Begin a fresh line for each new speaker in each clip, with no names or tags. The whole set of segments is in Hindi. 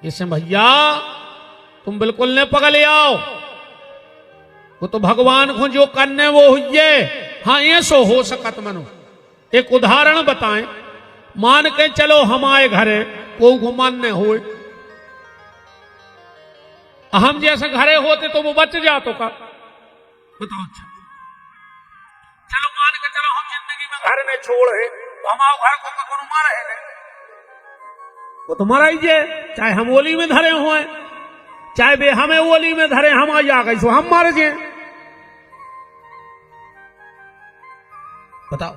इसे भैया तुम बिल्कुल न पगले आओ, वो तो भगवान को जो करने वो हुए। हाँ ये सो हो सकत मनो। एक उदाहरण बताएं, मान के चलो हमारे घरे को घुमाने हुए, हम जैसे घरे होते तो वो बच जातो का, बताओ। अच्छा चलो मान के चलो हम जिंदगी में घर ने छोड़ है तो हमारे घर को कौन मारे है, वो तो मरा ही जे। चाहे हम ओली में धरे हुए, चाहे वे हमें ओली में धरे, हम आ गई सो हम मार जे। बताओ।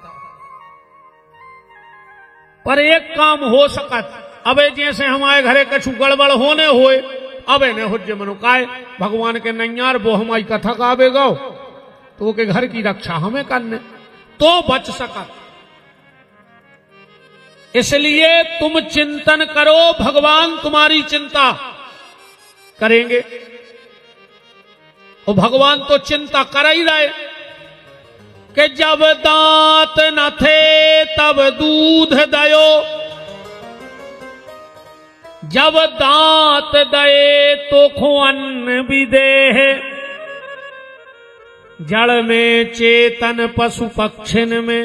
पर एक काम हो सकत, अबे जैसे हमारे घरे कछु गड़बड़ होने होए, अबे ने हुज्जे मनो काय भगवान के नैयार वो हमारी कथा गावे गो, तो के घर की रक्षा हमें करने तो बच सकत। इसलिए तुम चिंतन करो, भगवान तुम्हारी चिंता करेंगे। और भगवान तो चिंता कर ही रहे कि जब दांत न थे तब दूध दयो, जब दांत दए तो खो अन्न भी दे, जड़ में चेतन पशु पक्षिन में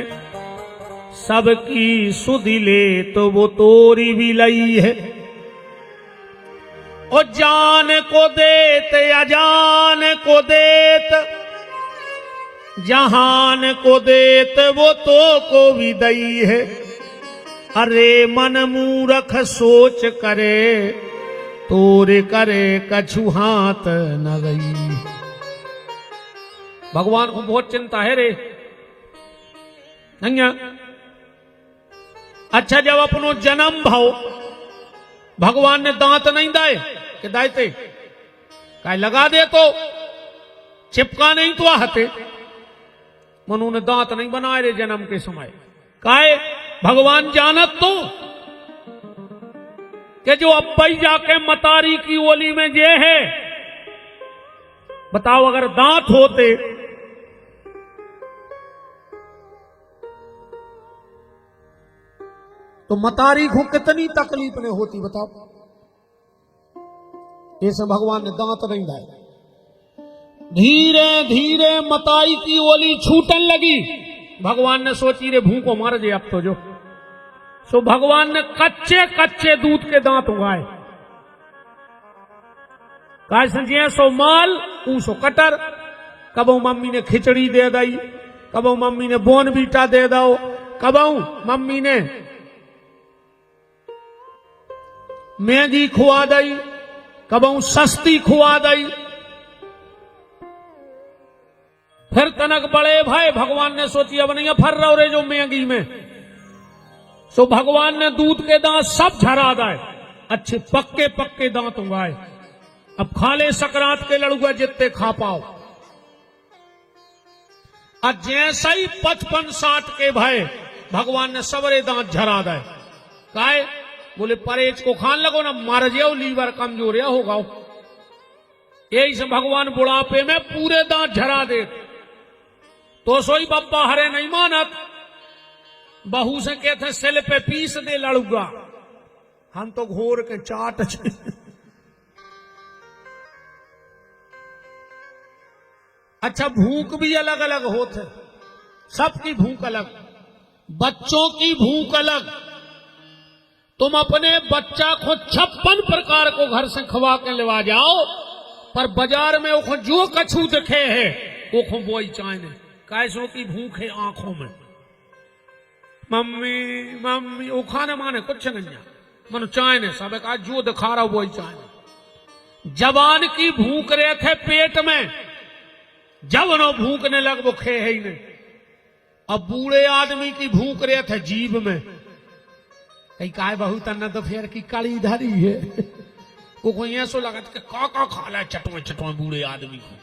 सबकी सुधि ले तो वो तोरी भी लई है। और जान को देत अजान को देत, जहान को देत वो तो को भी दई है। अरे मन मूरख सोच करे, तोरे करे कछु हाथ न गई। भगवान को बहुत चिंता है रे नैया। अच्छा जब अपनो जन्म भाव भगवान ने दांत नहीं दाए कि दायते काय लगा दे तो चिपका नहीं तो आहते, मनु ने दांत नहीं बनाए रे जन्म के समय। काय भगवान जानत तो कि जो अब्बई जाके मतारी की ओली में जे है, बताओ अगर दांत होते तो मतारी को कितनी तकलीफ ने होती, बताओ। ऐसे भगवान ने दांत नहीं दाए। धीरे धीरे मताई की ओली छूटन लगी। भगवान ने सोची रे भूखो मार जे अब तो जो, सो भगवान ने कच्चे कच्चे दूध के दांत उगाए। काय समझिए सो माल ऊसो कटर, कबो मम्मी ने खिचड़ी दे दई, कबो मम्मी ने बोनवीटा दे दो, कबो मम्मी ने मैगी खुआ दई, कबो सस्ती खुआ दई। फिर तनक बड़े भाई भगवान ने सोची अब नहीं फर रहो रे जो मैगी में, सो भगवान ने दूध के दांत सब झरा दाए, अच्छे पक्के पक्के दांत उगाए। अब खा ले सकरात के लड़ुआ जितने खा पाओ। अब जैसा ही 55-60 के भाई भगवान ने सबरे दांत झरा दाए। काय बोले परहेज को खान लगो ना मर जाओ, लीवर कमजोर या होगा। यही से भगवान बुढ़ापे में पूरे दांत झरा दे। तो सोई बब्बा हरे नहीं मानत, बहू से कहते सिल पे पीस दे लड़ुआ, हम तो घोर के चाट। अच्छा भूख भी अलग अलग होते, सबकी भूख अलग, बच्चों की भूख अलग। तुम अपने बच्चा को 56 प्रकार को घर से खवा के लेवा जाओ, पर बाजार में वो जो कछु दिखे है वो ही चाहे। कैसों की भूख है आंखों में, मम्मी मम्मी वो खाने माने कुछ नहीं, मनु चाहे सब का जो दिखा रहा वो ही चाहे। जवान की भूख रहे थे पेट में, जब नो भूखने लग वो खे है ही नहीं। अब बूढ़े आदमी की भूख रहे थे जीभ में, कहीं काय बहुत अन्ना तो फिर की कड़ी धरी है, वो कोई ऐसा लगा कि का खा ला चटवे चटवे बूढ़े आदमी को।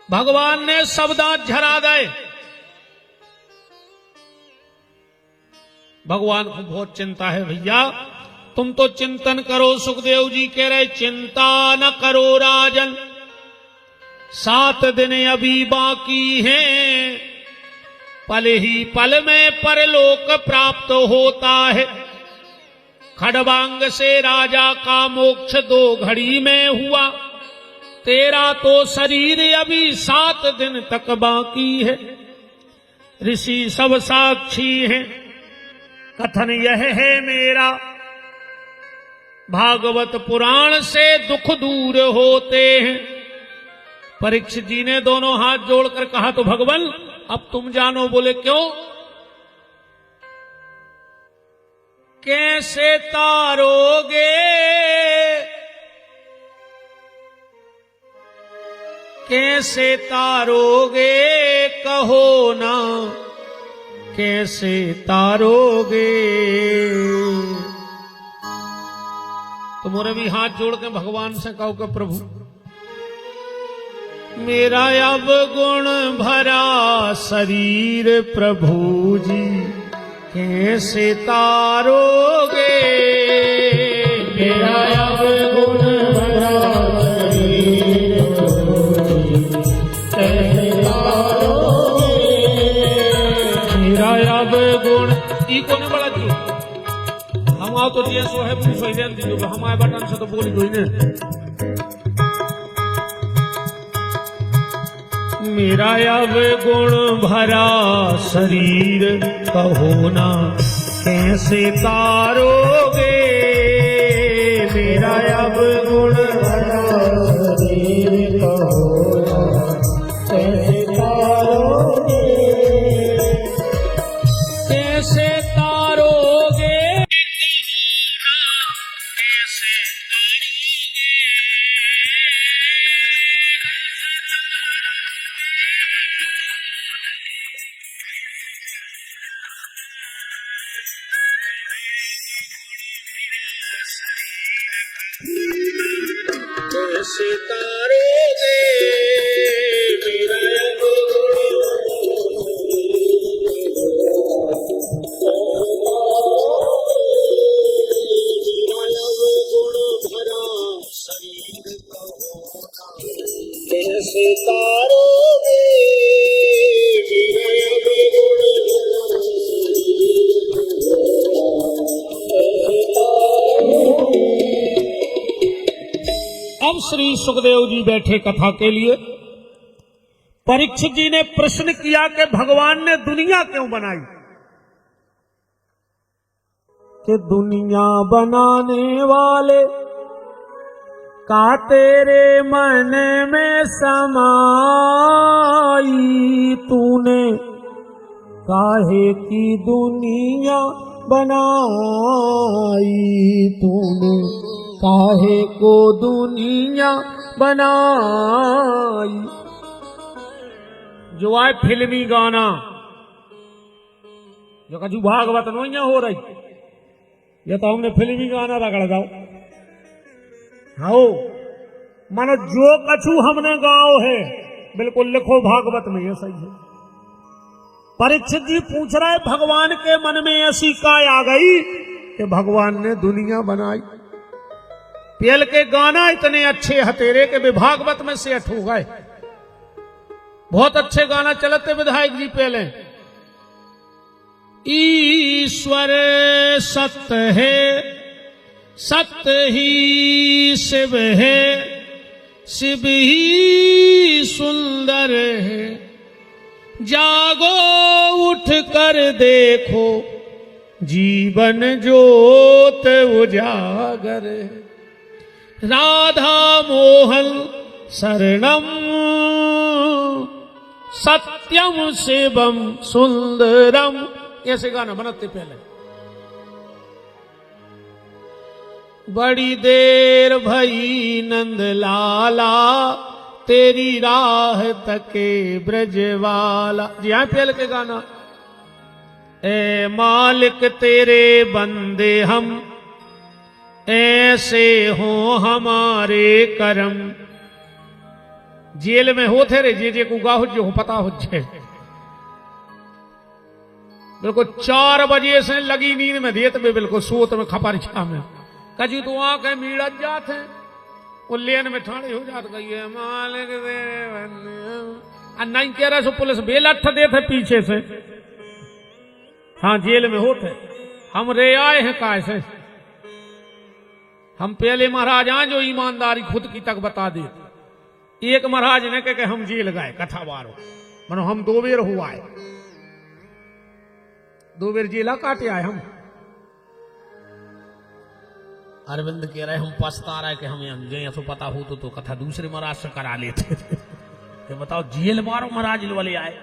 भगवान ने सब दांत झरा दे। भगवान को बहुत चिंता है भैया, तुम तो चिंतन करो। सुखदेव जी कह रहे चिंता न करो राजन, 7 दिन अभी बाकी हैं, पल ही पल में परलोक प्राप्त होता है। खड़बांग से राजा का मोक्ष 2 घड़ी में हुआ, तेरा तो शरीर अभी 7 दिन तक बाकी है। ऋषि सब साक्षी हैं, कथन यह है मेरा, भागवत पुराण से दुख दूर होते हैं। परीक्षित जी ने दोनों हाथ जोड़कर कहा, तो भगवान अब तुम जानो। बोले क्यों? कैसे तारोगे, कैसे तारोगे, कहो ना कैसे तारोगे। तो मोरे भी हाथ जोड़ के भगवान से कहो कि प्रभु मेरा अब गुण भरा शरीर प्रभु जी कैसे तारोगे। मेरा अब गुण भरा शरीर कैसे तारोगे। मेरा अब गुण ई कोने बड़ा जी हम आओ तो दिया सो है पूछो ध्यान दीजिए हमारे बटन से तो बोली कोई ने। मेरा अब गुण भरा शरीर कहो ना कैसे तारोगे। मेरा अब गुण भरा शरीर कहो ना कैसे तारोगे। कैसे तारोगे, कैसे तारोगे। मेरा कैसे तारोगे। अब श्री सुखदेव जी बैठे कथा के लिए। परीक्षित जी ने प्रश्न किया कि भगवान ने दुनिया क्यों बनाई? कि दुनिया बनाने वाले का तेरे मन में समाई, तूने काहे की दुनिया बनाई, तूने काहे को दुनिया बनाई। जो आए फिल्मी गाना जो कछु भागवत नोइया हो रही, ये तो हमने फिल्मी गाना रगड़ जाओ। हाँ मानो जो कछु हमने गाओ है बिल्कुल लिखो भागवत में, ये सही है। परीक्षित जी पूछ रहे भगवान के मन में ऐसी काय आ गई कि भगवान ने दुनिया बनाई। पीएल के गाना इतने अच्छे हतेरे के भागवत में से अठ हो गए। बहुत अच्छे गाना चलते विधायक जी पहले। ईश्वर सत्य है, सत्य ही शिव है, शिव ही सुंदर है, जागो उठ कर देखो जीवन ज्योत उजागर है। राधा मोहन शरणम सत्यम शिवम सुंदरम, ऐसे गाना बनाते पहले। बड़ी देर भई नंद लाला तेरी राह तके ब्रजवाला। जी हाँ पहले के गाना। ए मालिक तेरे बंदे हम, ऐसे हो हमारे करम। जेल में होते रे जे को गाहो जो पता हो जाए। बिल्कुल 4 बजे से लगी नींद में देत में बिल्कुल सोत में खपर छा में कजू तो आंखें मीड़त जात है। वो लेन में ठाणे हो जात गई है मालिक तेरे बंदे। नहीं कह रहा सो पुलिस बेलठ देते पीछे से। हाँ जेल में होते हम रे आए हैं काय से हम पहले महाराज हैं जो ईमानदारी खुद की तक बता दे। एक महाराज ने कहे हम जेल गए कथा बारो, मनो हम 2 बेर हुआ है, 2 बेर जेला काटे आए हम। अरविंद कह रहे हम पछता रहे कि हमें जो तो पता हो तो कथा दूसरे महाराज से करा लेते। तो बताओ जेल मारो महाराज वाले आए।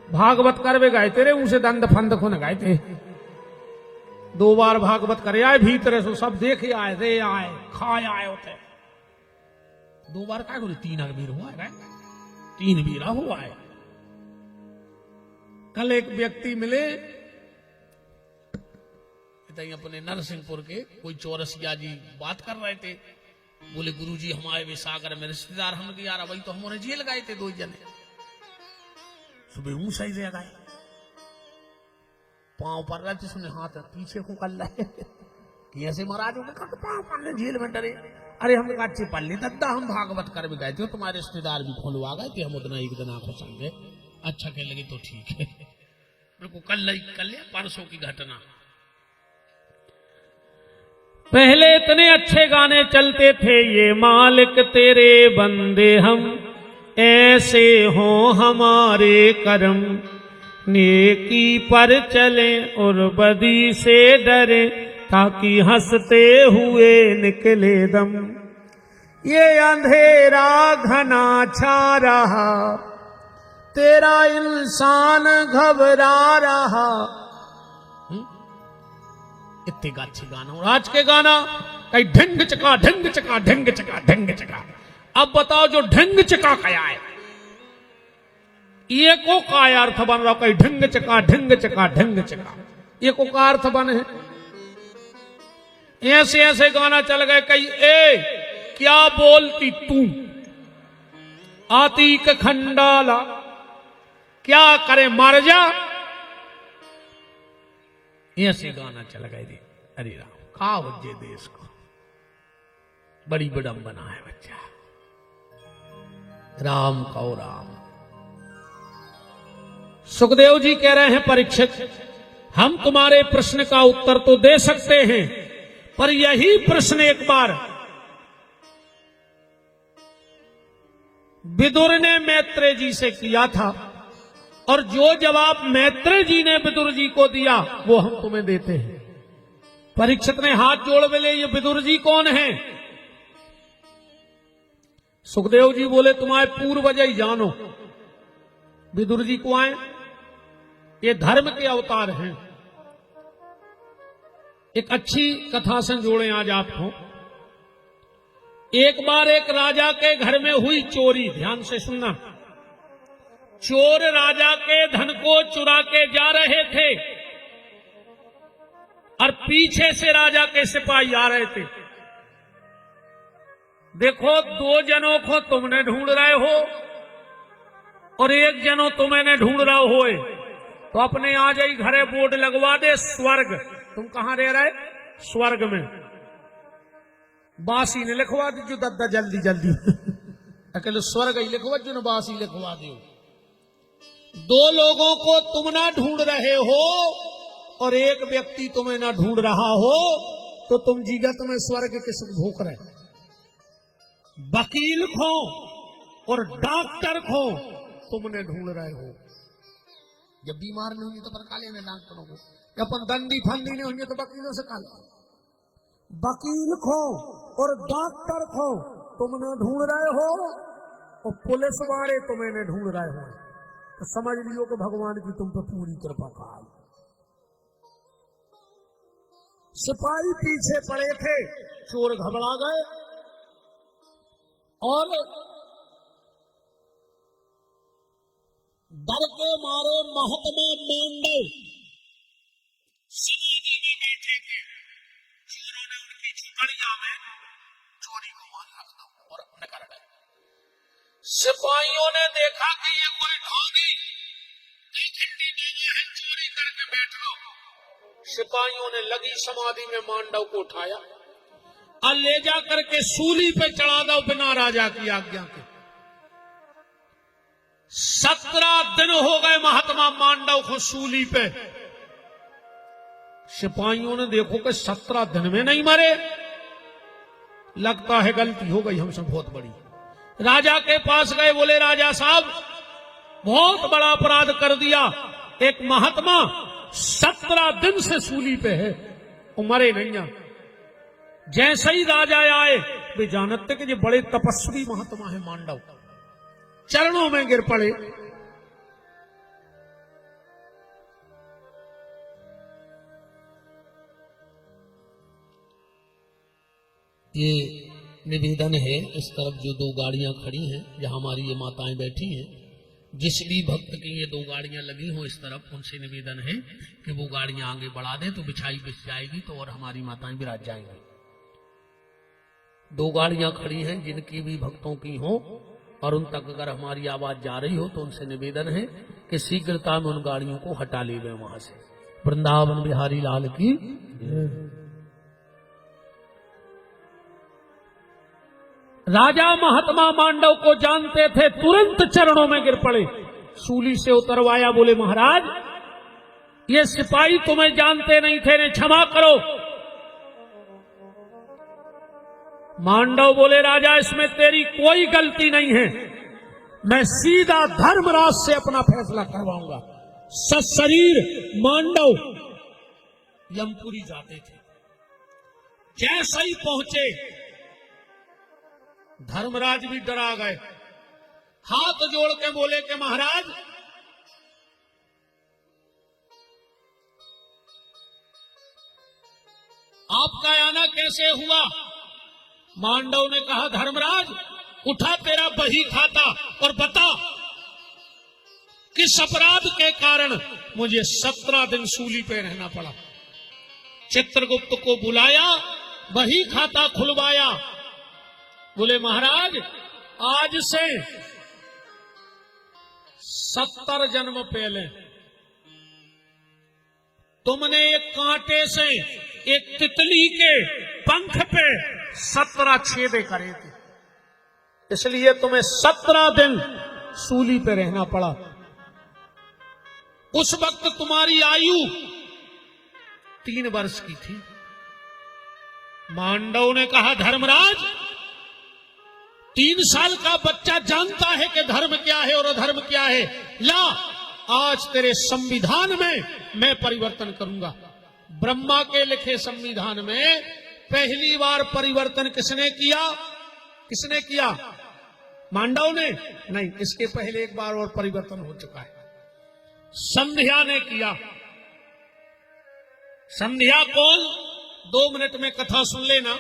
भागवत करवे गए तेरे मुंह से दंड फंद खुन गए थे। 2 बार भागवत करे आए भीतर सो सब देखे आए, रे आए, खाए आए होते। 2 बार क्या करो 3 अगबीर हुआ है, 3 बीरा हुआ है। कल एक व्यक्ति मिले अपने नरसिंहपुर के, कोई चौरसिया जी बात कर रहे थे। बोले गुरुजी हमारे विसागर में रिश्तेदार हम यार वही तो हमारे जेल गए थे 2 जने। सुबह मुंह सही दे गए, पांव पर रहे थे, सुने हाथ पीछे को कर रहे कि ऐसे महाराज होगा पांव पर जेल में डरे। अरे हम अच्छे पल्ली दद्दा हम भागवत कर भी गए थे, तुम्हारे रिश्तेदार भी खोलवा गए थे, हम उतना एक दिन आंखों समझे। अच्छा कह लगे तो ठीक है। मेरे को कल परसों की घटना। पहले इतने अच्छे गाने चलते थे, ये मालिक तेरे बंदे हम, ऐसे हो हमारे कर्म, नेकी पर चले और बदी से डरे, ताकि हंसते हुए निकले दम। ये अंधेरा घना छा रहा, तेरा इंसान घबरा रहा। इतने अच्छे गाना। और आज के गाना कहीं ढंग चका ढंग चका ढंग चका ढंग चका। अब बताओ जो ढंग चका क्या है, ये को का अर्थ बन रहा, कहीं ढंग चका ढंग चका ढंग चका, ये को का अर्थ बन है। ऐसे ऐसे गाना चल गए कई, ए क्या बोलती तू आती का खंडाला, क्या करे मर जा, ऐसे गाना चल गए थे। अरे राम खा वजे देश को, बड़ी विडंबना है बच्चा। राम कहो राम। सुखदेव जी कह रहे हैं परीक्षित, हम तुम्हारे प्रश्न का उत्तर तो दे सकते हैं, पर यही प्रश्न एक बार विदुर ने मैत्रेय जी से किया था, और जो जवाब मैत्रेय जी ने विदुर जी को दिया वो हम तुम्हें देते हैं। परीक्षित ने हाथ जोड़ बोले ये विदुर जी कौन है? सुखदेव जी बोले तुम्हारे पूर्वज ही जानो। विदुर जी को आए, ये धर्म के अवतार हैं। एक अच्छी कथा से जोड़े आज आपको। एक बार एक राजा के घर में हुई चोरी, ध्यान से सुनना। चोर राजा के धन को चुरा के जा रहे थे और पीछे से राजा के सिपाही आ रहे थे। देखो 2 जनों को तुमने ढूंढ रहे हो और 1 जनों तुम्हें ढूंढ रहा हो, तो अपने आ जाई घरे बोर्ड लगवा दे स्वर्ग। तुम कहां रह रहे? स्वर्ग में। बासी ने लिखवा दी जो दद्दा जल्दी जल्दी अकेले स्वर्ग ही लिखवा जो न बासी लिखवा दो। 2 लोगों को तुम ना ढूंढ रहे हो और 1 व्यक्ति तुम्हें ना ढूंढ रहा हो, तो तुम जीगत में स्वर्ग किस भूख रहे? वकील खो और डॉक्टर खो तुमने ढूंढ रहे हो। जब बीमार नहीं होंगे तो पर काले ने डॉक्टरों को, अपन दंडी फंदी नहीं होंगे तो वकीलों से काले। वकील खो और डॉक्टर खो तुमने ढूंढ रहे हो और पुलिस वाले तुम्हें ढूंढ रहे हो, तो समझ लियो कि भगवान की तुम पर पूरी कृपा का। सिपाही पीछे पड़े थे, चोर घबरा गए और डर के मारे महात्मा मांडव समाधि में बैठे थे। चोरों ने उनकी झुपड़िया में चोरी को मार रखा और अपने कर गए। सिपाहियों ने देखा कि ये कोई ढोंगी खंडी बाबा है, चोरी करके बैठ लो। सिपाहियों ने लगी समाधि में मांडव को उठाया और ले जा करके सूली पे चढ़ा दो बिना राजा की आज्ञा के। 17 दिन हो गए महात्मा मांडव को सूली पे। सिपाहियों ने देखो कि 17 दिन में नहीं मरे, लगता है गलती हो गई हमसे बहुत बड़ी। राजा के पास गए, बोले राजा साहब बहुत बड़ा अपराध कर दिया, एक महात्मा 17 दिन से सूली पे है, वो मरे नहीं है। जैसे ही राजा आए, वे जानते कि ये बड़े तपस्वी महात्मा है मांडव, चरणों में गिर पड़े। ये निवेदन है, इस तरफ जो 2 गाड़ियां खड़ी हैं, जहां हमारी ये माताएं बैठी हैं, जिस भी भक्त की ये 2 गाड़ियां लगी हो इस तरफ, उनसे निवेदन है कि वो गाड़ियां आगे बढ़ा दें तो बिछाई बिछ जाएगी, तो और हमारी माताएं विराज जाएंगी। 2 गाड़ियां खड़ी हैं, जिनकी भी भक्तों की हो और उन तक अगर हमारी आवाज जा रही हो तो उनसे निवेदन है कि शीघ्रता में उन गाड़ियों को हटा ले वहां से। वृंदावन बिहारी लाल की। राजा महात्मा मांडव को जानते थे, तुरंत चरणों में गिर पड़े, सूली से उतरवाया, बोले महाराज ये सिपाही तुम्हें जानते नहीं थे, ने क्षमा करो। मांडव बोले राजा इसमें तेरी कोई गलती नहीं है, मैं सीधा धर्मराज से अपना फैसला करवाऊंगा। सशरीर मांडव यमपुरी जाते थे, जैसे ही पहुंचे धर्मराज भी डरा गए, हाथ जोड़ के बोले कि महाराज आपका आना कैसे हुआ? मांडव ने कहा धर्मराज उठा तेरा बही खाता और बता किस अपराध के कारण मुझे 17 दिन सूली पे रहना पड़ा। चित्रगुप्त को बुलाया, बही खाता खुलवाया, बोले महाराज आज से 70 जन्म पहले तुमने एक कांटे से एक तितली के पंख पे 17 छेदे करे थे, इसलिए तुम्हें 17 दिन सूली पे रहना पड़ा। उस वक्त तुम्हारी आयु 3 वर्ष की थी। मांडव ने कहा धर्मराज 3 साल का बच्चा जानता है कि धर्म क्या है और अधर्म क्या है। ला आज तेरे संविधान में मैं परिवर्तन करूंगा। ब्रह्मा के लिखे संविधान में पहली बार परिवर्तन किसने किया? किसने किया? मांडव ने नहीं, इसके पहले एक बार और परिवर्तन हो चुका है, संध्या ने किया। संध्या कौन? 2 मिनट में कथा सुन लेना।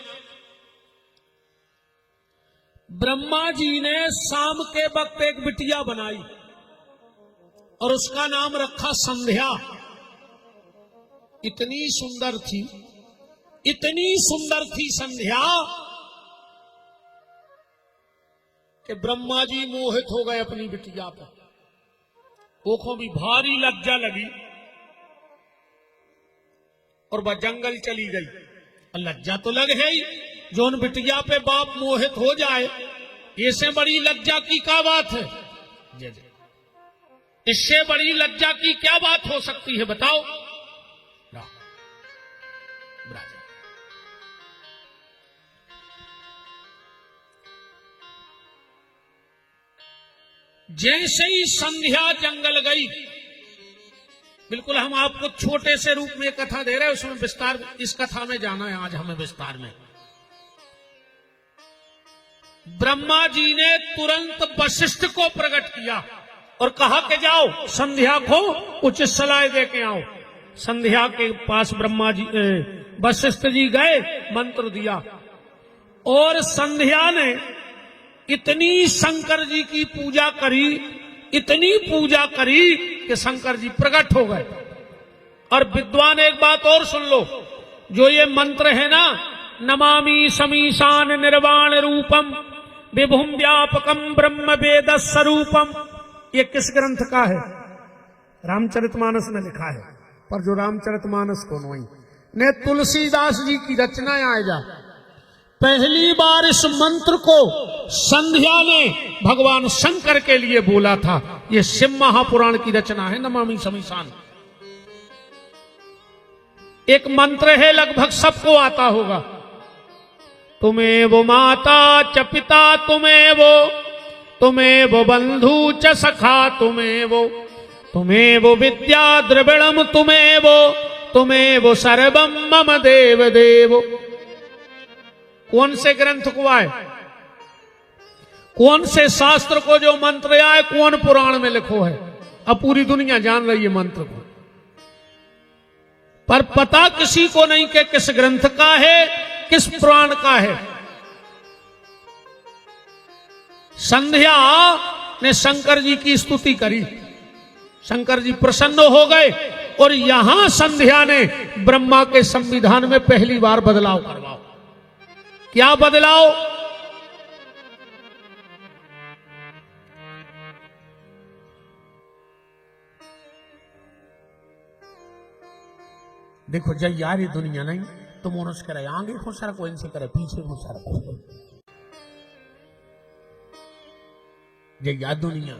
ब्रह्मा जी ने शाम के वक्त एक बिटिया बनाई और उसका नाम रखा संध्या। इतनी सुंदर थी, इतनी सुंदर थी संध्या कि ब्रह्मा जी मोहित हो गए अपनी बिटिया पर। ओखों भी भारी लज्जा लगी और वह जंगल चली गई। लज्जा तो लग है ही, जोन बिटिया पे बाप मोहित हो जाए, इससे बड़ी लज्जा की क्या बात है? इससे बड़ी लज्जा की क्या बात हो सकती है बताओ? जैसे ही संध्या जंगल गई, बिल्कुल हम आपको छोटे से रूप में कथा दे रहे हैं, उसमें विस्तार, इस कथा में जाना है आज हमें विस्तार में। ब्रह्मा जी ने तुरंत वशिष्ठ को प्रकट किया और कहा कि जाओ संध्या को उचित सलाह दे के आओ। संध्या के पास ब्रह्मा जी वशिष्ठ जी गए, मंत्र दिया और संध्या ने इतनी शंकर जी की पूजा करी, इतनी पूजा करी कि शंकर जी प्रकट हो गए। और विद्वान एक बात और सुन लो, जो ये मंत्र है ना, नमामि समीशान निर्वाण रूपम विभुम व्यापकम ब्रह्म वेद स्वरूपम, ये किस ग्रंथ का है? रामचरितमानस में लिखा है, पर जो रामचरितमानस को नहीं ने तुलसीदास जी की रचना आए जा। पहली बार इस मंत्र को संध्या ने भगवान शंकर के लिए बोला था। ये शिव महापुराण की रचना है, नमामि समीशान। एक मंत्र है, लगभग सबको आता होगा। तुमेव माता च पिता तुमेव बंधु च सखा तुमेव विद्या द्रविणम तुमेव सर्वम मम देव देव। कौन से ग्रंथ को आए, कौन से शास्त्र को जो मंत्र आए, कौन पुराण में लिखो है? अब पूरी दुनिया जान रही है मंत्र को, पर पता किसी को नहीं कि किस ग्रंथ का है, किस पुराण का है। संध्या ने शंकर जी की स्तुति करी, शंकर जी प्रसन्न हो गए और यहां संध्या ने ब्रह्मा के संविधान में पहली बार बदलाव करवाओ। क्या बदलाव? देखो जय यार ये दुनिया नहीं, तुम मनुष्य करे आगे खुश रखो, इनसे करे पीछे खुश रखो। जय यार दुनिया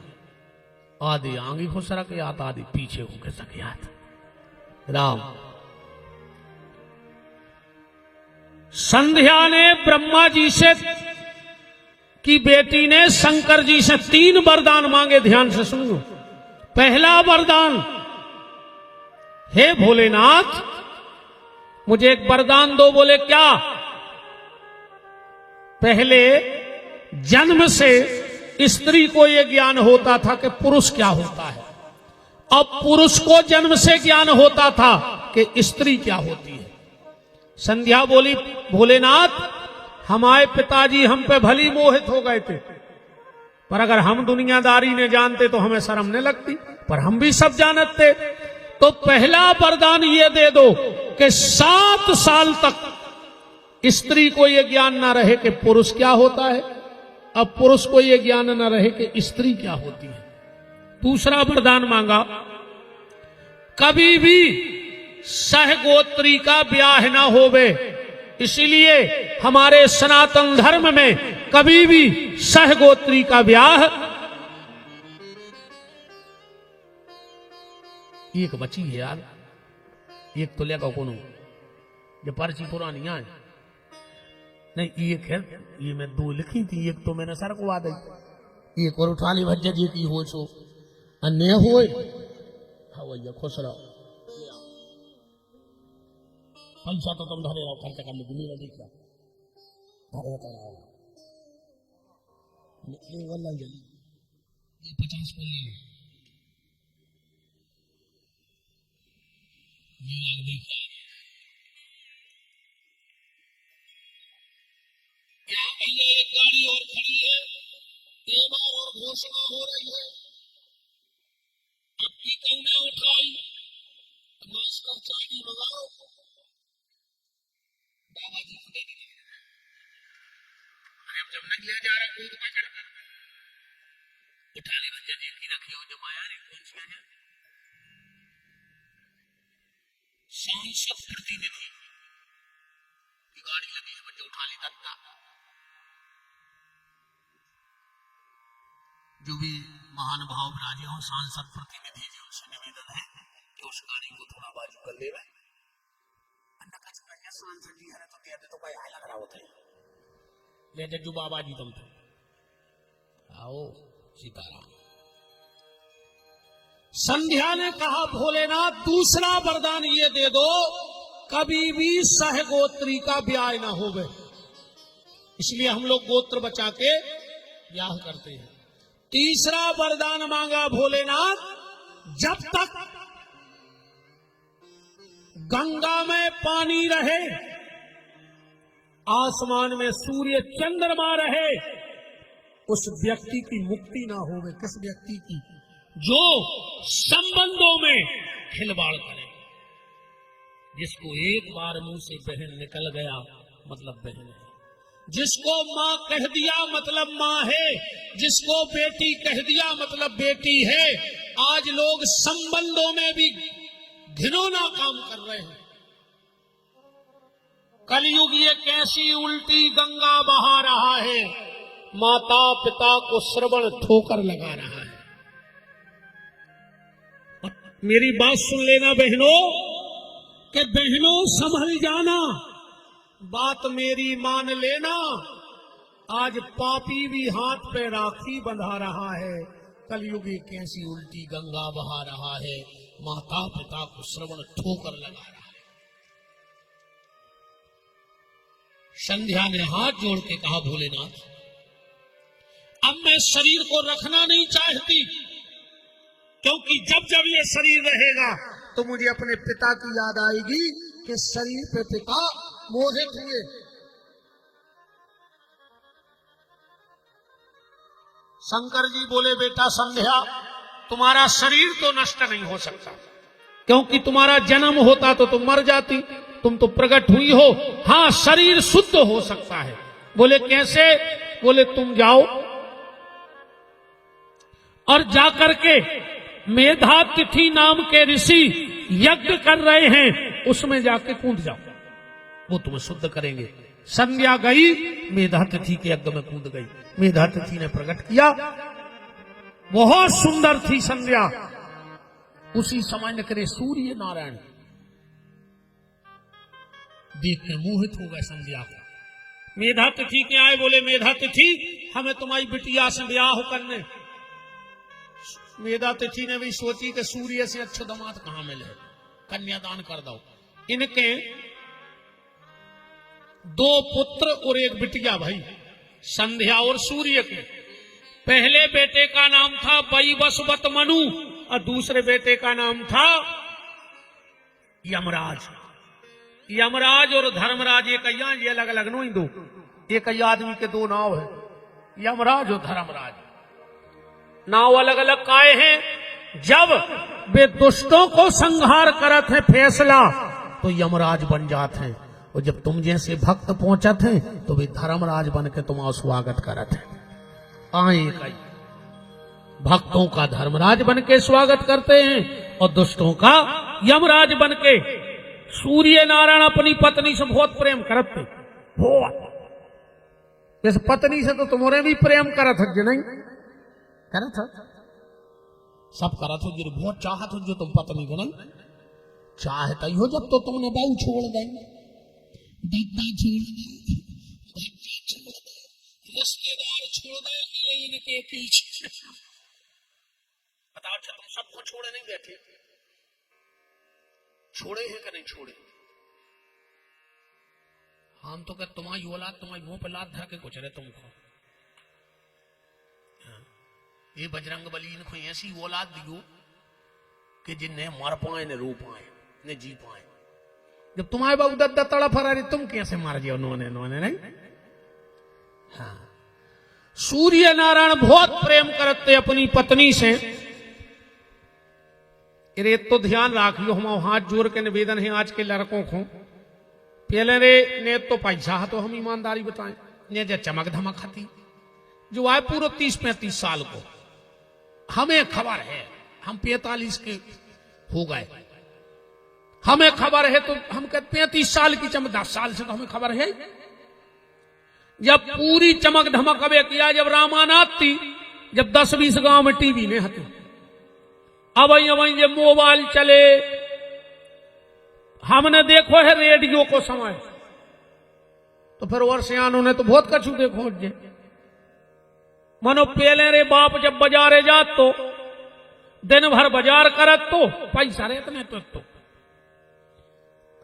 आदि आगे खुश रखे याद, आदि पीछे हो के सके याद। राम संध्या ने ब्रह्मा जी से की बेटी ने शंकर जी से 3 वरदान मांगे। ध्यान से सुनो। पहला वरदान, हे भोलेनाथ मुझे एक वरदान दो। बोले क्या? पहले जन्म से स्त्री को यह ज्ञान होता था कि पुरुष क्या होता है, अब पुरुष को जन्म से ज्ञान होता था कि स्त्री क्या होती है। संध्या बोली भोलेनाथ हमारे पिताजी हम पे भली मोहित हो गए थे, पर अगर हम दुनियादारी ने जानते तो हमें शर्म नहीं लगती, पर हम भी सब जानते। तो पहला वरदान ये दे दो कि 7 साल तक स्त्री को यह ज्ञान ना रहे कि पुरुष क्या होता है, अब पुरुष को यह ज्ञान ना रहे कि स्त्री क्या होती है। दूसरा वरदान मांगा, कभी भी सहगोत्री का ब्याह ना होवे, इसलिए हमारे सनातन धर्म में कभी भी सहगोत्री का ब्याह। एक बची है यार, एक तो लेगा कोनो जो पर्ची पुरानी है नहीं, एक है ये मैं 2 लिखी थी, एक तो मैंने सर को आ गई, एक और उठा ली भज्जा जी की हो सो अन्य हो भैया खुश रहो। पैसा तो तुम धरे रहो, खर्चा करने के लिए देख रहा 50 को ले लो। यहाँ भैया एक गाड़ी और खड़ी है, सेवा और घोषणा हो रही है, अब की कहीं ना उठाई, मास्टर चाबी मंगाओ, बाबा जी को दे दीजिए। अरे अब जब नहीं लिया जा रहा कोई तो क्या करना, उठा ले बच्चा जी की रखी हो जो माया नहीं कौन सी है। सांसद प्रतिनिधि की गाड़ी लगी है, बच्चे उठा ली तत्ता। जो भी महान भाव राजे हो, सांसद प्रतिनिधि जी उनसे निवेदन है कि उस गाड़ी को थोड़ा बाजू कर ले। सांसद जी है तो कहते तो भाई लग रहा होता है, ले जज्जू बाबा जी तुम तो आओ सीताराम। संध्या ने कहा भोलेनाथ दूसरा वरदान ये दे दो, कभी भी सहगोत्री का ब्याह ना होवे, इसलिए हम लोग गोत्र बचा के ब्याह करते हैं। तीसरा वरदान मांगा भोलेनाथ, जब तक गंगा में पानी रहे, आसमान में सूर्य चंद्रमा रहे, उस व्यक्ति की मुक्ति ना होवे। किस व्यक्ति की? जो संबंधों में खिलवाड़ करे, जिसको एक बार मुंह से बहन निकल गया मतलब बहन है, जिसको मां कह दिया मतलब मां है, जिसको बेटी कह दिया मतलब बेटी है। आज लोग संबंधों में भी घिनौना काम कर रहे हैं। कलयुग ये कैसी उल्टी गंगा बहा रहा है, माता पिता को श्रवण ठोकर लगा रहा है। मेरी बात सुन लेना बहनों, कि बहनों संभल जाना, बात मेरी मान लेना, आज पापी भी हाथ पे राखी बंधा रहा है, कलयुगी कैसी उल्टी गंगा बहा रहा है, माता पिता को श्रवण ठोकर लगा रहा है। संध्या ने हाथ जोड़ के कहा, भोलेनाथ अब मैं शरीर को रखना नहीं चाहती, क्योंकि जब जब ये शरीर रहेगा तो मुझे अपने पिता की याद आएगी कि शरीर पे पिता मोहित हुए। शंकर जी बोले, बेटा संध्या, तुम्हारा शरीर तो नष्ट नहीं हो सकता, क्योंकि तुम्हारा जन्म होता तो तुम मर जाती, तुम तो प्रकट हुई हो। हां, शरीर शुद्ध हो सकता है। बोले कैसे? बोले तुम जाओ और जाकर के मेधातिथि नाम के ऋषि यज्ञ कर रहे हैं, उसमें जाके कूद जाओ, वो तुम्हें शुद्ध करेंगे। संध्या गई, मेधातिथि के यज्ञ में कूद गई। मेधातिथि ने प्रकट किया, बहुत सुंदर थी संध्या। उसी समय निकले सूर्य नारायण, देख के मोहित हो गए संध्या को। मेधातिथि के आए, बोले मेधातिथि हमें तुम्हारी बिटिया से ब्याह करने। मेधातिथि ने भी सोची कि सूर्य से अच्छा दामाद कहां मिले, कन्यादान कर दो। इनके 2 पुत्र और 1 बिटिया भाई, संध्या और सूर्य के। पहले बेटे का नाम था वैवस्वत मनु और दूसरे बेटे का नाम था यमराज। यमराज और धर्मराज एक ये अलग अलग नहीं, दो एक आदमी के 2 नाव है, यमराज और धर्मराज। नाव अलग अलग काए हैं। जब वे दुष्टों को संहार करत है फैसला, तो यमराज बन जाते हैं, और जब तुम जैसे भक्त पहुंचत हैं तो वे धर्मराज बन के तुम्हारा स्वागत करत है। आए कई भक्तों का धर्मराज बन के स्वागत करते हैं और दुष्टों का यमराज बन के। सूर्य नारायण अपनी पत्नी से बहुत प्रेम करते, बहुत। इस पत्नी से तो तुम्हारे भी प्रेम करत है नहीं? करत है, सब करत हो, जो बहुत चाहत हो, जो तुम पत्नी को नहीं चाहता ही हो। जब तो तुमने बहू छोड़ देंगे, दद्दा छोड़ दे, रिश्तेदार छोड़ दे, इनके पीछे बताओ। अच्छा तुम सबको छोड़े नहीं बैठे, छोड़े हैं कि नहीं छोड़े? हम तो कहते तुम्हारी औलाद तुम्हारी मुंह पर लात धर के कुछ रहे तुमको। ये बजरंग बली इनको ऐसी औलाद दियो कि जिन्हें मर पाए न रो पाए न जी पाए। जब तुम्हारे बाबू दद्दा तड़प रहा, तुम कैसे मार दिया उन्होंने नहीं? हाँ, सूर्य नारायण बहुत प्रेम करते अपनी पत्नी से। रे तो ध्यान राखियो, हम हाथ जोड़ के निवेदन है आज के लड़कों को, पहले रे ने तो पैसा तो हम ईमानदारी बताएं, ने जो चमक धमक आती जो आए पूरे 30-35 साल को, हमें खबर है हम 45 के हो गए, हमें खबर है तो हम कहते 35 साल की चमक, 10 साल से तो हमें खबर है। जब पूरी चमक धमक अबे किया, जब रामानाथ थी, जब 10-20 गांव में टीवी नहीं हती, अब जब मोबाइल चले, हमने देखो है रेडियो को समय, तो फिर और सियानों ने तो बहुत कछु देखो। मनो पहले रे बाप जब बाजारे जात तो दिन भर बाजार करत तो पैसा रहते नहीं तो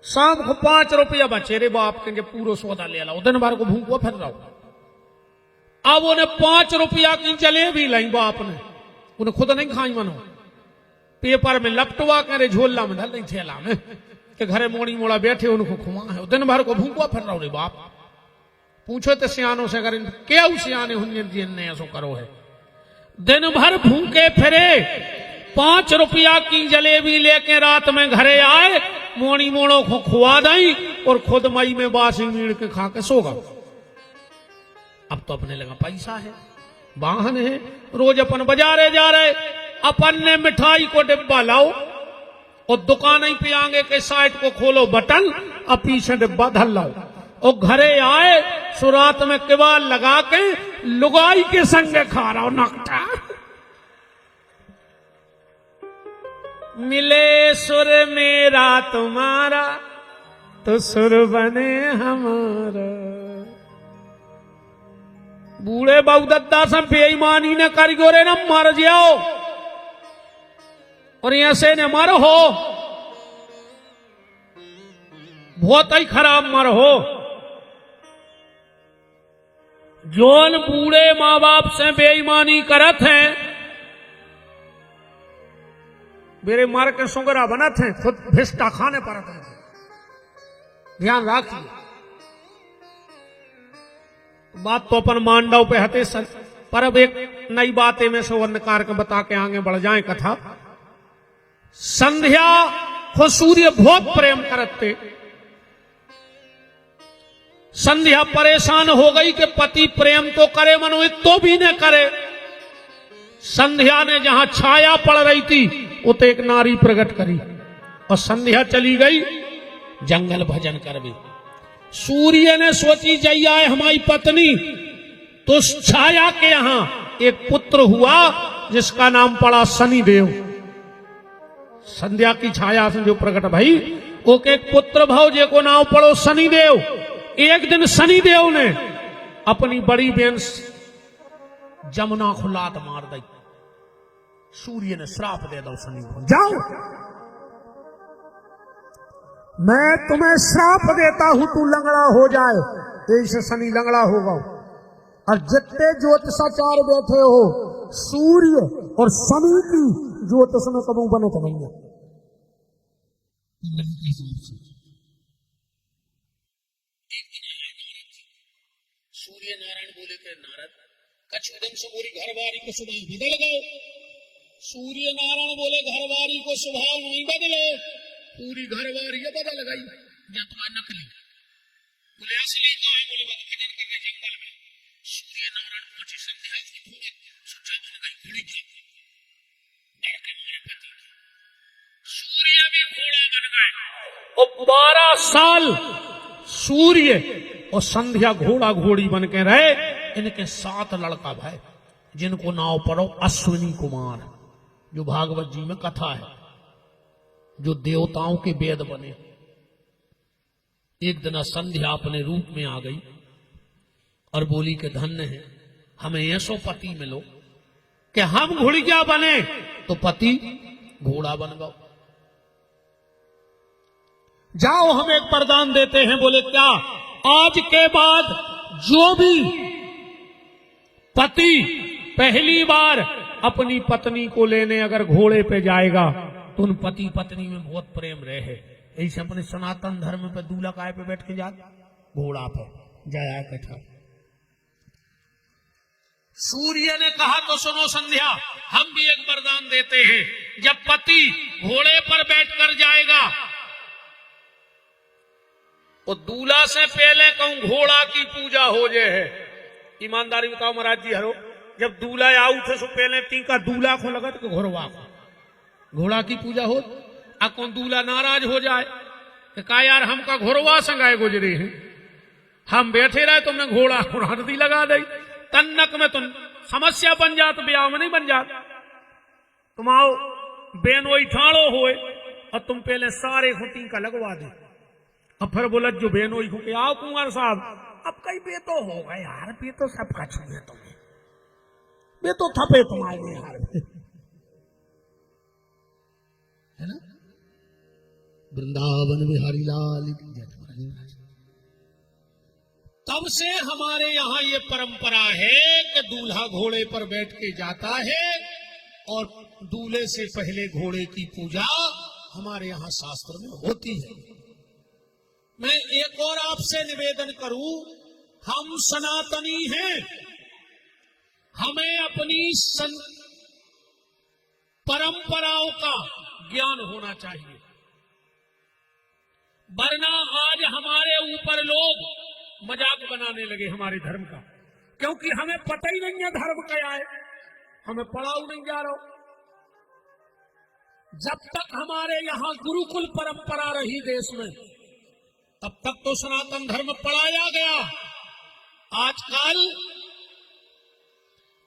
शाम को 5 रुपया बचे रे बाप के, जब पूरा सौदा ले लाओ, दिन भर को भूखो फिर रहो। अब उन्हें 5 रुपया की जलेबी लाई बाप ने, उन्हें खुद नहीं खाई, मनो पेपर में लपटवा करे झोला में धर नहीं थैला में कि घरे मोड़ी मोड़ा बैठे उनको खुमा है, दिन भर को भूखवा फिर रहो रे बाप। पूछो तो सियानों से, अगर क्या सियाने हुए जिनने ऐसो करो है, दिन भर भूखे फिरे, 5 रुपया की जलेबी लेके रात में घरे आए, मोड़ी मोड़ों को खुआ दई और खुद मई में बासी मीड़ के खा के सो गए। अब तो अपने लगा पैसा है, वाहन है, रोज अपन बाजारे जा रहे, अपन ने मिठाई को डिब्बा लाओ और दुकान ही पे आगे के साइड को खोलो बटन और पीछे डिब्बा धर लाओ, और घरे आए सुरात में किवाड़ लगा के लुगाई के संगे खा रहा हो नकटा। मिले सुर मेरा तुम्हारा तो सुर बने हमारा। बूढ़े बहुदत्ता से बेईमानी ने कर गो रे न मर जाओ और ऐसे ने मर हो, बहुत ही खराब मर हो। जोन बूढ़े माँ बाप से बेईमानी करत हैं, मेरे मार के सुंगरा बनत हैं, खुद भिष्टा खाने परत हैं। ध्यान रखिए, बात तो अपन मांडव पे हते सर, पर अब एक नई बात में से वर्णकार के बता के आगे बढ़ जाए कथा। संध्या को सूर्य बहुत प्रेम करते। संध्या परेशान हो गई कि पति प्रेम तो करे मनोहित तो भी न करे। संध्या ने जहां छाया पड़ रही थी उते एक नारी प्रकट करी और संध्या चली गई जंगल भजन करवे। सूर्य ने सोची जई आए हमारी पत्नी, तो उस छाया के यहां एक पुत्र हुआ जिसका नाम पड़ा शनिदेव। संध्या की छाया से जो प्रकट भई ओके एक पुत्र भाव जे को नाम पड़ो शनिदेव। एक दिन शनिदेव ने अपनी बड़ी बहन जमुना को लात मार दी। सूर्य ने श्राप दे दो शनि को, जाओ मैं तुम्हें श्राप देता हूं, तू लंगड़ा हो जाए। ऐसे शनि लंगड़ा होगा। और जितने ज्योतिषाचार्य बैठे हो, सूर्य और शनि की ज्योतिष में कबू बने तो नहीं है। सूर्य नारायण बोले थे, नारद कछुदन से पूरी घरवारी को स्वभाव बदल गए। सूर्य नारायण बोले घरवारी को स्वभाव नहीं बदले, पूरी घरवारी बदल गई। या तो नकली बोले असली का है, बोले भजन करने जंगल में। सूर्य नारायण पहुंचे संध्या की थोड़ी सोचा बन गई घोड़ी की डर के मारे पति। सूर्य भी घोड़ा बन गए और 12 साल सूर्य और संध्या घोड़ा घोड़ी बन के रहे। इनके 7 लड़का भाई जिनको नाव पड़ो अश्विनी कुमार, जो भागवत जी में कथा है, जो देवताओं के वेद बने। एक दिन संध्या अपने रूप में आ गई और बोली कि धन्य है हमें ऐसो पति मिलो कि हम घोड़िया बने तो पति घोड़ा बन गो। जाओ हम एक वरदान देते हैं। बोले क्या? आज के बाद जो भी पति पहली बार अपनी पत्नी को लेने अगर घोड़े पे जाएगा तो उन पति पत्नी में बहुत प्रेम रहे। ऐसे अपने सनातन धर्म पे दूल्हा काय पे बैठ के जा घोड़ा पे जाया कथा। सूर्य ने कहा तो सुनो संध्या, हम भी एक वरदान देते हैं। जब पति घोड़े पर बैठकर जाएगा तो दूल्हा से पहले कहूं घोड़ा की पूजा हो जाए। ईमानदारी बताओ महाराज जी हरो, जब दूल्हा आऊ थे सो पहले तीका दूल्हा को लगत कि घोड़वा को घोड़ा की पूजा हो। आ कौन दूल्हा नाराज हो जाए कि का यार हमका घोड़वा संगाए गुजरे हैं, हम बैठे रहे तुमने घोड़ा हरदी लगा दी। तन्नक में तुम समस्या बन जात, ब्याह में नहीं बन जात। तुम आओ बेन वही ठाड़ो होए और तुम पहले सारे खुटी का लगवा दे। अब फिर बोला जो बेन वही के आओ कुंवर साहब, अब कई बेतो हो गए यार, बेतो सब का छुए तुम्हें, बेतो थपे तुम्हारे यार, है ना। वृंदावन बिहारी लाल की। तब से हमारे यहाँ ये परंपरा है कि दूल्हा घोड़े पर बैठ के जाता है और दूल्हे से पहले घोड़े की पूजा हमारे यहाँ शास्त्र में होती है। मैं एक और आपसे निवेदन करूं, हम सनातनी हैं, हमें अपनी परंपराओं का ज्ञान होना चाहिए। वरना आज हमारे ऊपर लोग मजाक बनाने लगे हमारे धर्म का, क्योंकि हमें पता ही नहीं है धर्म क्या है, हमें पढ़ाऊ नहीं जा रहा। जब तक हमारे यहाँ गुरुकुल परंपरा रही देश में, तब तक तो सनातन धर्म पढ़ाया गया। आजकल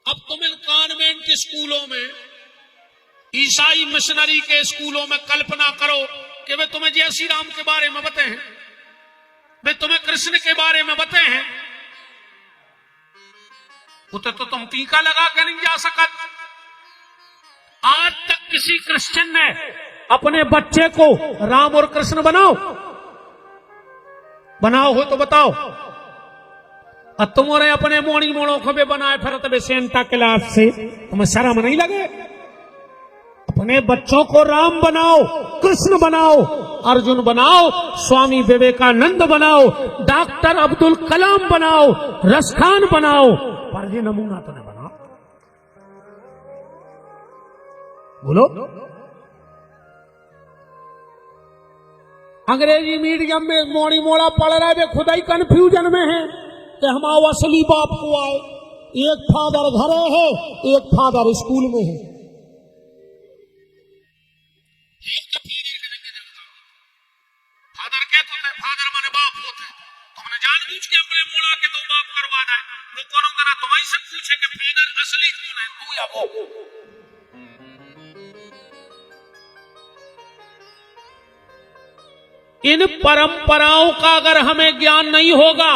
अब तुम्हें कॉन्वेंट स्कूलों में ईसाई मिशनरी के स्कूलों में कल्पना करो कि वे तुम्हें जय श्री राम के बारे में बताए हैं, वे तुम्हें कृष्ण के बारे में बताए हैं, उते तो तुम टीका लगा के नहीं जा सकत। आज तक किसी क्रिश्चियन ने अपने बच्चे को राम और कृष्ण बनाओ हो तो बताओ। और तुम्हारे अपने मोड़ी मोड़ों को भी बनाए फिर तबे सेंटा क्लास से तुम्हें शर्म नहीं लगे? अपने बच्चों को राम बनाओ, कृष्ण बनाओ, अर्जुन बनाओ, स्वामी विवेकानंद बनाओ, डॉक्टर अब्दुल कलाम बनाओ, रसखान बनाओ, पर ये नमूना तो नहीं बनाओ। बोलो। अंग्रेजी मीडियम में मोड़ी मोड़ा पढ़ रहे वे खुदा ही कंफ्यूजन में है कि हम आओ असली बाप को आए। एक फादर घरे है, एक फादर स्कूल में है। फादर कहते थे, फादर माने बाप होते, तुमने जानबूझ के अपने मोड़ा के तो बाप करवाना है। वो कौन ना तुम्हारी से पूछे कि फादर असली कौन है, तू या वो? इन परंपराओं का अगर हमें ज्ञान नहीं होगा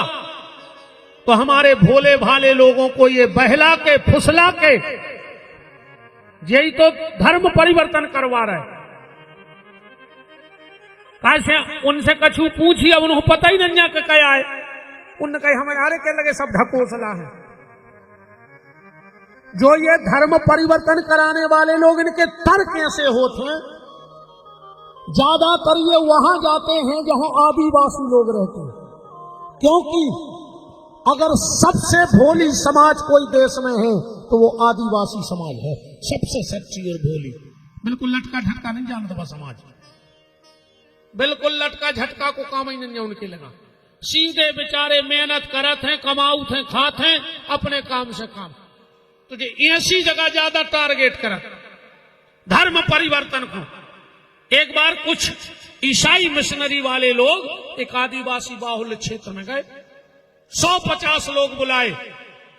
तो हमारे भोले भाले लोगों को ये बहला के फुसला के यही तो धर्म परिवर्तन करवा रहे। कैसे उनसे कछु पूछी, अब उन्हें पता ही नहीं कि क्या है। उनने कही हमें आरे के लगे सब ढकोसला है। जो ये धर्म परिवर्तन कराने वाले लोग इनके तर्क ऐसे होते हैं, ज्यादातर ये वहां जाते हैं जहां आदिवासी लोग रहते हैं, क्योंकि अगर सबसे भोली समाज कोई देश में है तो वो आदिवासी समाज है, सबसे सच्ची और भोली। बिल्कुल लटका झटका नहीं जानता समाज, बिल्कुल लटका झटका को काम ही नहीं उनके लगा। सीधे बेचारे मेहनत करत हैं, कमाउत हैं, खात हैं, अपने काम से काम। तुझे ऐसी जगह ज्यादा टारगेट करत धर्म परिवर्तन को। एक बार कुछ ईसाई मिशनरी वाले लोग एक आदिवासी बाहुल्य क्षेत्र में गए, 150 लोग बुलाए।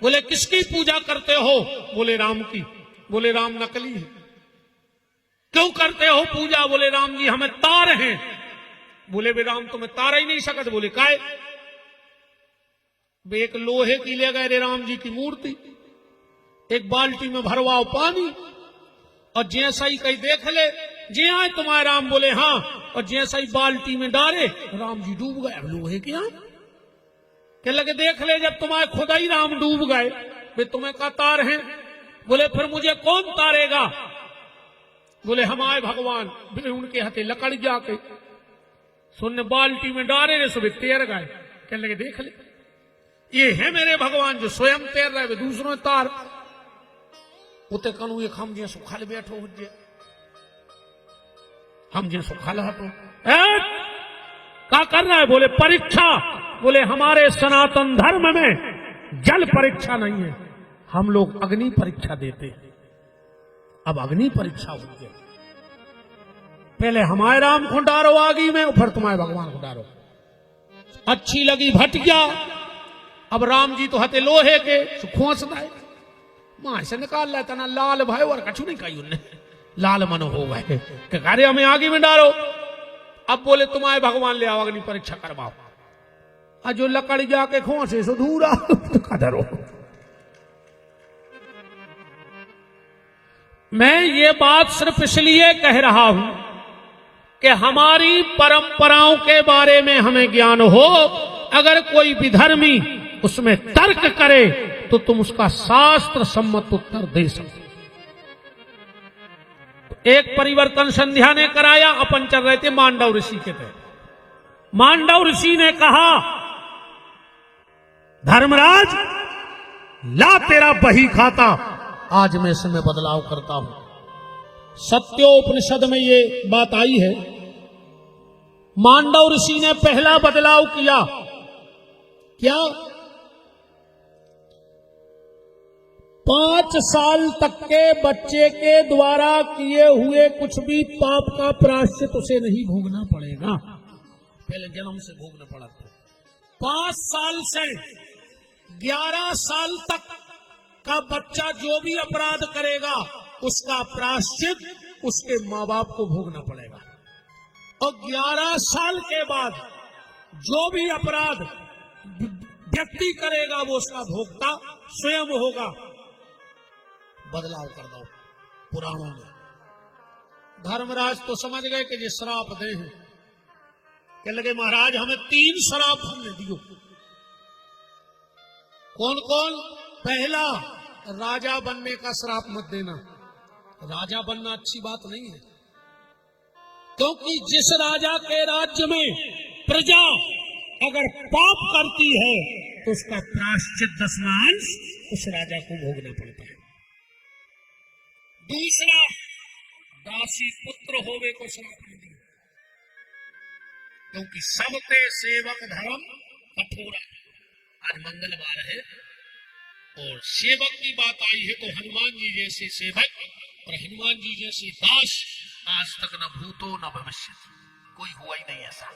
बोले किसकी पूजा करते हो? बोले राम की। बोले राम नकली है। क्यों करते हो पूजा? बोले राम जी हमें तार हैं। बोले वे राम तुम्हें तार ही नहीं सकत। बोले काय? वे एक लोहे की ले गए रे राम जी की मूर्ति, एक बाल्टी में भरवाओ पानी, और जैसा ही कहीं देख ले जे आए तुम्हारे राम। बोले हाँ, और जैसा ही बाल्टी में डाले राम जी डूब गए। अब लोहे के यहाँ क्या लगे देख ले, जब तुम्हारे खुदा ही राम डूब गए वे तुम्हें का तार हैं। बोले फिर मुझे कौन तारेगा? बोले हमारे भगवान। फिर उनके हाथे लकड़ जाके सुनने बाल्टी में डाले रे सुबह तैर गए। क्या लगे देख ले, ये है मेरे भगवान जो स्वयं तैर रहे, वे दूसरों तार उते कनु एक हम जैसो खाली बैठो हो जे हम जैसो खाला हटो क्या कर रहा है? बोले परीक्षा। बोले हमारे सनातन धर्म में जल परीक्षा नहीं है, हम लोग अग्नि परीक्षा देते हैं। अब अग्नि परीक्षा होती है, पहले हमारे राम को डारो आगी में, फिर तुम्हारे भगवान को डारो। अच्छी लगी भटिया, अब राम जी तो हते लोहे के खोसदा है, मां से निकाल लेता ना लाल भाई और कछु नहीं कही उनने, लाल मन हो गए कि अरे हमें आगे में डालो। अब बोले तुम्हारे भगवान ले आओ अग्नि परीक्षा करवाओ। और जो लकड़ी जाके खोसे सो धूरा कदरो। मैं ये बात सिर्फ इसलिए कह रहा हूं कि हमारी परंपराओं के बारे में हमें ज्ञान हो। अगर कोई विधर्मी उसमें तर्क करे तो तुम उसका शास्त्र सम्मत उत्तर दे सकते। एक परिवर्तन संध्या ने कराया, अपन चल रहे थे मांडव ऋषि के तहत। मांडव ऋषि ने कहा धर्मराज ला तेरा बही खाता, आज मैं इसमें बदलाव करता हूं। सत्योपनिषद में ये बात आई है। मांडव ऋषि ने पहला बदलाव किया क्या? 5 साल तक के बच्चे के द्वारा किए हुए कुछ भी पाप का प्रायश्चित उसे नहीं भोगना पड़ेगा, पहले जन्म से भोगना पड़ा था। 5 साल से 11 साल तक का बच्चा जो भी अपराध करेगा उसका प्रायश्चित उसके माँ बाप को भोगना पड़ेगा। और 11 साल के बाद जो भी अपराध व्यक्ति करेगा वो उसका भोगता स्वयं होगा। बदलाव कर दो पुराणों में। धर्मराज तो समझ गए कि ये श्राप दे हैं, कि लगे महाराज हमें 3 श्राप हमने दियो। कौन कौन? पहला, राजा बनने का श्राप मत देना। राजा बनना अच्छी बात नहीं है, क्योंकि जिस राजा के राज्य में प्रजा अगर पाप करती है तो उसका प्रायश्चित दशमांश उस राजा को भोगना पड़ता है। दूसरा, दासी पुत्र होवे को श्राप नहीं दिया, क्योंकि सबते सेवक धर्म कठोरा। आज मंगलवार है और सेवक की बात आई है, तो हनुमान जी जैसे सेवक और हनुमान जी जैसे दास आज तक न भूतो न भविष्य कोई हुआ ही नहीं ऐसा।